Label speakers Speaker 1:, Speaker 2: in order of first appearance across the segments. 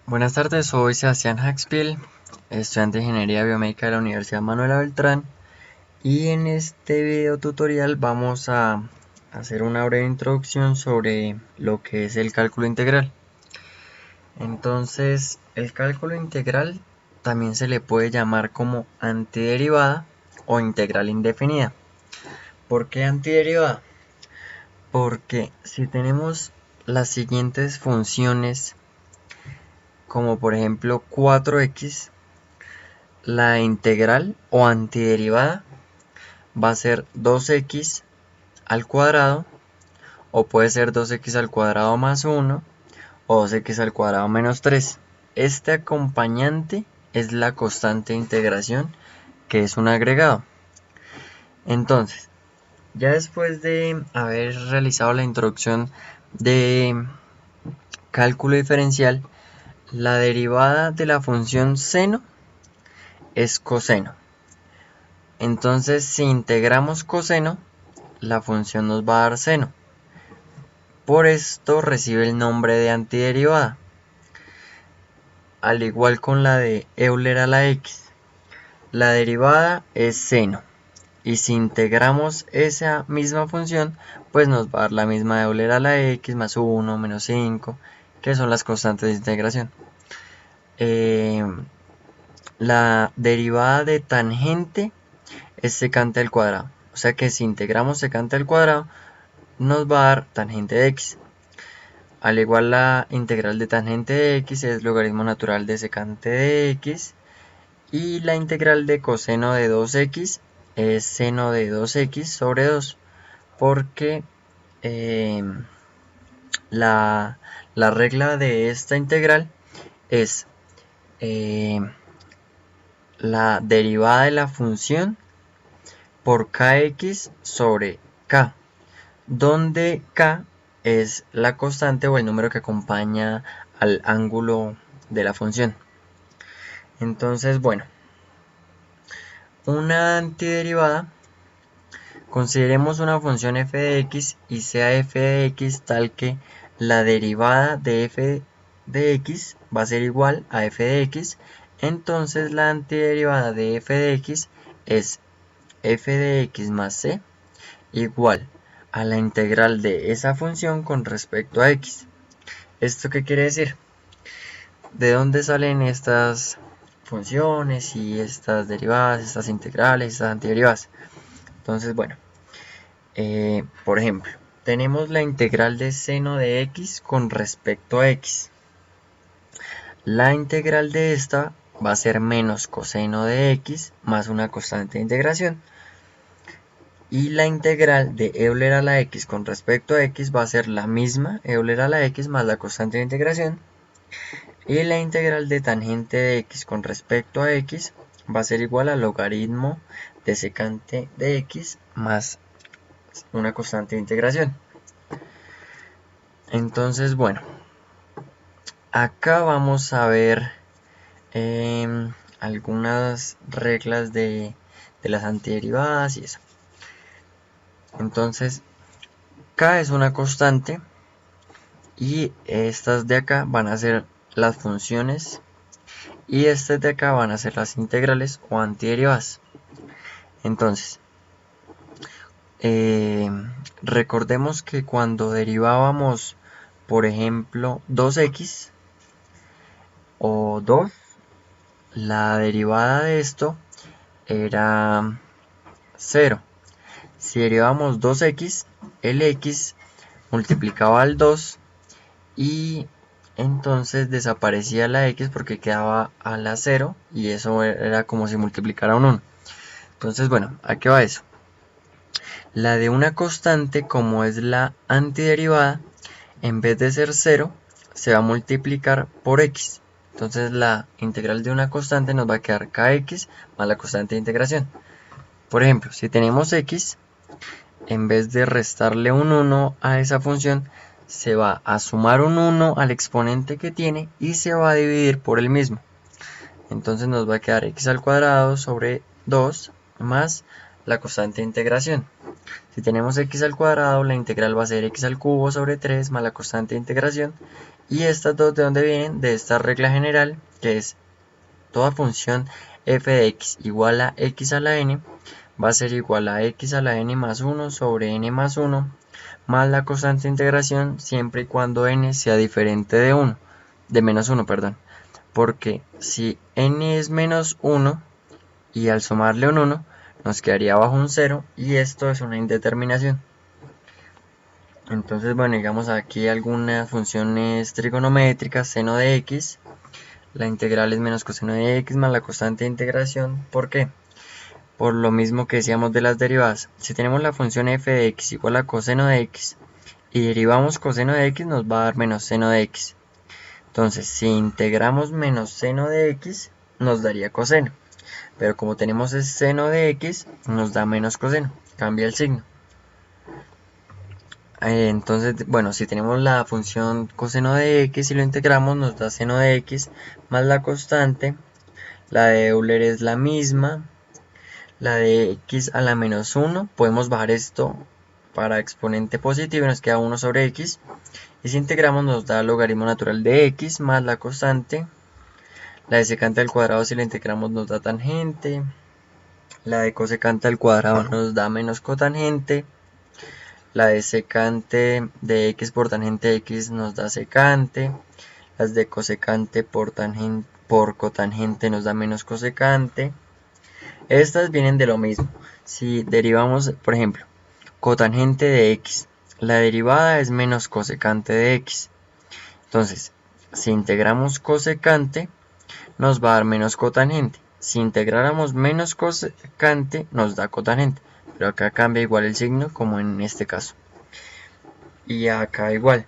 Speaker 1: Buenas tardes, soy Sebastián Haxpiel, estudiante de Ingeniería Biomédica de la Universidad Manuela Beltrán, y en este video tutorial vamos a hacer una breve introducción sobre lo que es el cálculo integral. Entonces, el cálculo integral también se le puede llamar como antiderivada o integral indefinida. ¿Por qué antiderivada? Porque si tenemos las siguientes funciones, como por ejemplo 4x, la integral o antiderivada va a ser 2x al cuadrado, o puede ser 2x al cuadrado más 1 o 2x al cuadrado menos 3. Este acompañante es la constante de integración, que es un agregado. Entonces, ya después de haber realizado la introducción de cálculo diferencial, la derivada de la función seno es coseno. Entonces, si integramos coseno, la función nos va a dar seno. Por esto recibe el nombre de antiderivada. Al igual con la de Euler a la x, la derivada es seno. Y si integramos esa misma función, pues nos va a dar la misma de Euler a la x más 1, menos 5, que son las constantes de integración. La derivada de tangente es secante al cuadrado. O sea que si integramos secante al cuadrado, nos va a dar tangente de x. Al igual, la integral de tangente de x es logaritmo natural de secante de x. Y la integral de coseno de 2x es seno de 2x sobre 2. Porque eh, la, la regla de esta integral es eh, la derivada de la función por kx sobre k, donde k es la constante o el número que acompaña al ángulo de la función. Entonces, bueno, una antiderivada, consideremos una función f de x y sea f de x tal que la derivada de f de x va a ser igual a f de x. Entonces la antiderivada de f de x es f de x más c igual a la integral de esa función con respecto a x. ¿Esto qué quiere decir? ¿De dónde salen estas funciones y estas derivadas, estas integrales, estas antiderivadas? Entonces, bueno, por ejemplo, tenemos la integral de seno de x con respecto a x. La integral de esta va a ser menos coseno de x más una constante de integración. Y la integral de Euler a la x con respecto a x va a ser la misma Euler a la x más la constante de integración. Y la integral de tangente de x con respecto a x va a ser igual al logaritmo de secante de x más una constante de integración. Entonces, bueno, acá vamos a ver algunas reglas de las antiderivadas y eso. Entonces, k es una constante y estas de acá van a ser las funciones y estas de acá van a ser las integrales o antiderivadas. Entonces, recordemos que cuando derivábamos, por ejemplo, 2x o 2, la derivada de esto era 0. Si derivábamos 2x, el x multiplicaba al 2 y entonces desaparecía la x porque quedaba a la 0 y eso era como si multiplicara un 1. Entonces, bueno, ¿a qué va eso? La de una constante, como es la antiderivada, en vez de ser 0, se va a multiplicar por x. Entonces la integral de una constante nos va a quedar kx más la constante de integración. Por ejemplo, si tenemos x, en vez de restarle un 1 a esa función, se va a sumar un 1 al exponente que tiene y se va a dividir por el mismo. Entonces nos va a quedar x al cuadrado sobre 2 más la constante de integración. Si tenemos x al cuadrado, la integral va a ser x al cubo sobre 3 más la constante de integración. Y estas dos, ¿de dónde vienen? De esta regla general, que es toda función f de x igual a x a la n va a ser igual a x a la n más 1 sobre n más 1 más la constante de integración siempre y cuando n sea diferente de menos 1, perdón. Porque si n es menos 1 y al sumarle un 1 nos quedaría abajo un 0 y esto es una indeterminación. Entonces, bueno, digamos aquí algunas funciones trigonométricas, seno de x, la integral es menos coseno de x más la constante de integración. ¿Por qué? Por lo mismo que decíamos de las derivadas. Si tenemos la función f de x igual a coseno de x y derivamos coseno de x nos va a dar menos seno de x. Entonces, si integramos menos seno de x nos daría coseno. Pero como tenemos el seno de x nos da menos coseno. Cambia el signo. Entonces, bueno, si tenemos la función coseno de x y lo integramos nos da seno de x más la constante. La de Euler es la misma. La de x a la menos 1, podemos bajar esto para exponente positivo y nos queda 1 sobre x. Y si integramos nos da logaritmo natural de x más la constante. La de secante al cuadrado si la integramos nos da tangente. La de cosecante al cuadrado nos da menos cotangente. La de secante de x por tangente de x nos da secante. Las de cosecante por cotangente nos da menos cosecante. Estas vienen de lo mismo. Si derivamos, por ejemplo, cotangente de x, la derivada es menos cosecante de x. Entonces, si integramos cosecante, nos va a dar menos cotangente. Si integráramos menos cosecante, nos da cotangente. Pero acá cambia igual el signo, como en este caso. Y acá igual.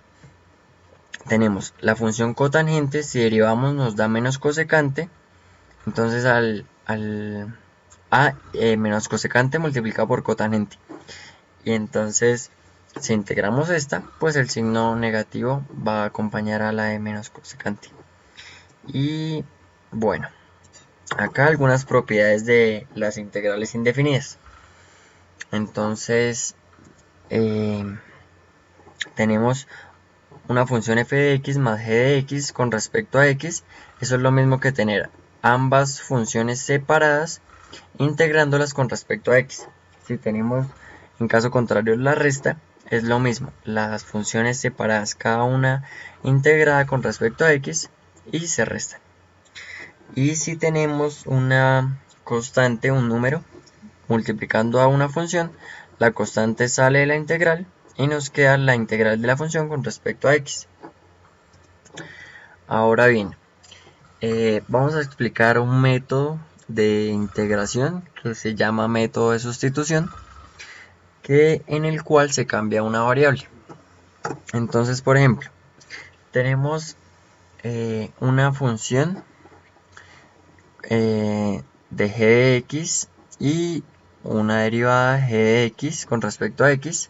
Speaker 1: Tenemos la función cotangente, si derivamos nos da menos cosecante. Entonces menos cosecante multiplicado por cotangente. Y entonces, si integramos esta, pues el signo negativo va a acompañar a la de menos cosecante. Y bueno, acá algunas propiedades de las integrales indefinidas. Entonces, tenemos una función f de x más g de x con respecto a x. Eso es lo mismo que tener ambas funciones separadas integrándolas con respecto a x. Si tenemos, en caso contrario, la resta, es lo mismo. Las funciones separadas, cada una integrada con respecto a x y se restan. Y si tenemos una constante, un número, multiplicando a una función, la constante sale de la integral y nos queda la integral de la función con respecto a x. Ahora bien, vamos a explicar un método de integración que se llama método de sustitución, en el cual se cambia una variable. Entonces, por ejemplo, tenemos una función de g de x y una derivada de g de x con respecto a x,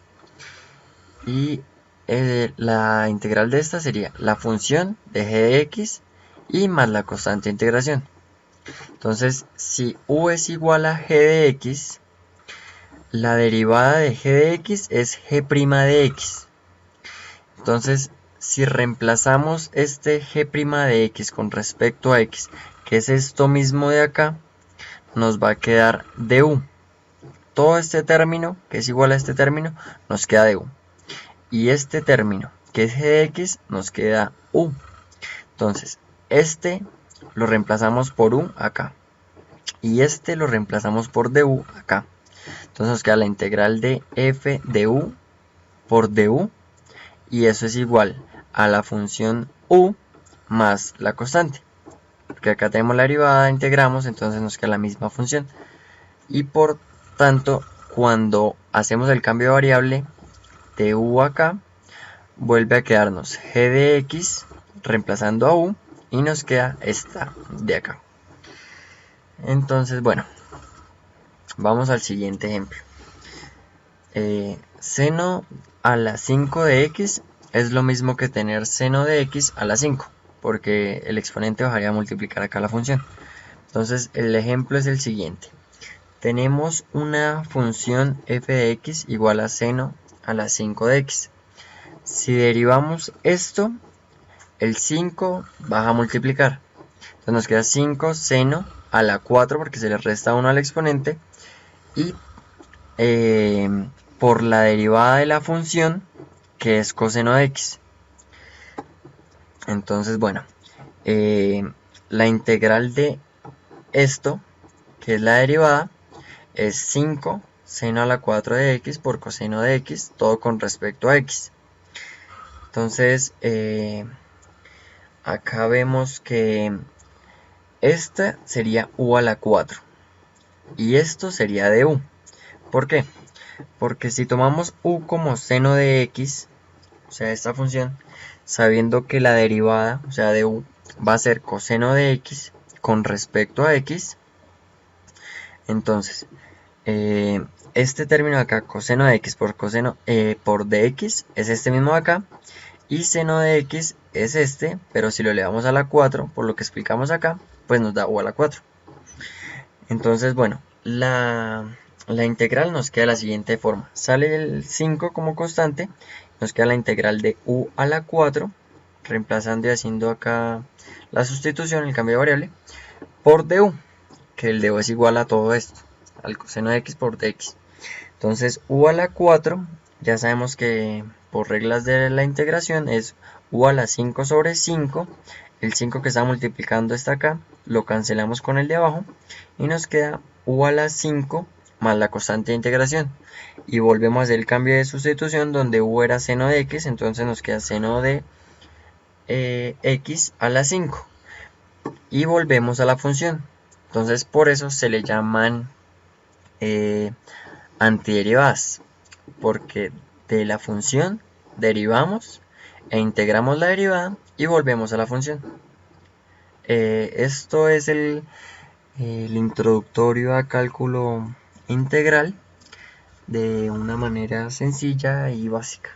Speaker 1: y la integral de esta sería la función de g de x y más la constante de integración. Entonces, si u es igual a g de x, la derivada de g de x es g' de x. Entonces, si reemplazamos este g' de x con respecto a x, que es esto mismo de acá, nos va a quedar du. Todo este término, que es igual a este término, nos queda du. Y este término, que es g de x, nos queda u. Entonces, este lo reemplazamos por u acá. Y este lo reemplazamos por du acá. Entonces nos queda la integral de f de u por du. Y eso es igual a la función u más la constante. Porque acá tenemos la derivada, integramos, entonces nos queda la misma función. Y por tanto, cuando hacemos el cambio de variable de u acá, vuelve a quedarnos g de x reemplazando a u y nos queda esta de acá. Entonces, bueno, vamos al siguiente ejemplo. Seno a la 5 de x es lo mismo que tener seno de x a la 5, porque el exponente bajaría a multiplicar acá la función. Entonces, el ejemplo es el siguiente. Tenemos una función f de x igual a seno a la 5 de x. Si derivamos esto, el 5 baja a multiplicar. Entonces nos queda 5 seno a la 4 porque se le resta 1 al exponente. Y por la derivada de la función, que es coseno de x. Entonces, bueno, la integral de esto, que es la derivada, es 5 seno a la 4 de x por coseno de x, todo con respecto a x. Entonces, acá vemos que esta sería u a la 4 y esto sería de u. ¿Por qué? Porque si tomamos u como seno de x, o sea, esta función, sabiendo que la derivada, o sea, de u, va a ser coseno de x con respecto a x, entonces, este término de acá, coseno de x por coseno por dx, es este mismo de acá, y seno de x es este, pero si lo elevamos a la 4, por lo que explicamos acá, pues nos da u a la 4. Entonces, bueno, la integral nos queda de la siguiente forma. Sale el 5 como constante, nos queda la integral de u a la 4, reemplazando y haciendo acá la sustitución, el cambio de variable, por du, que el du es igual a todo esto, al coseno de x por dx. Entonces, u a la 4, ya sabemos que por reglas de la integración es u a la 5 sobre 5. El 5 que está multiplicando está acá, lo cancelamos con el de abajo y nos queda u a la 5 más la constante de integración. Y volvemos a hacer el cambio de sustitución donde u era seno de x, entonces nos queda seno de x a la 5. Y volvemos a la función. Entonces por eso se le llaman antiderivadas, porque de la función derivamos e integramos la derivada y volvemos a la función. Esto es el introductorio a cálculo integral de una manera sencilla y básica.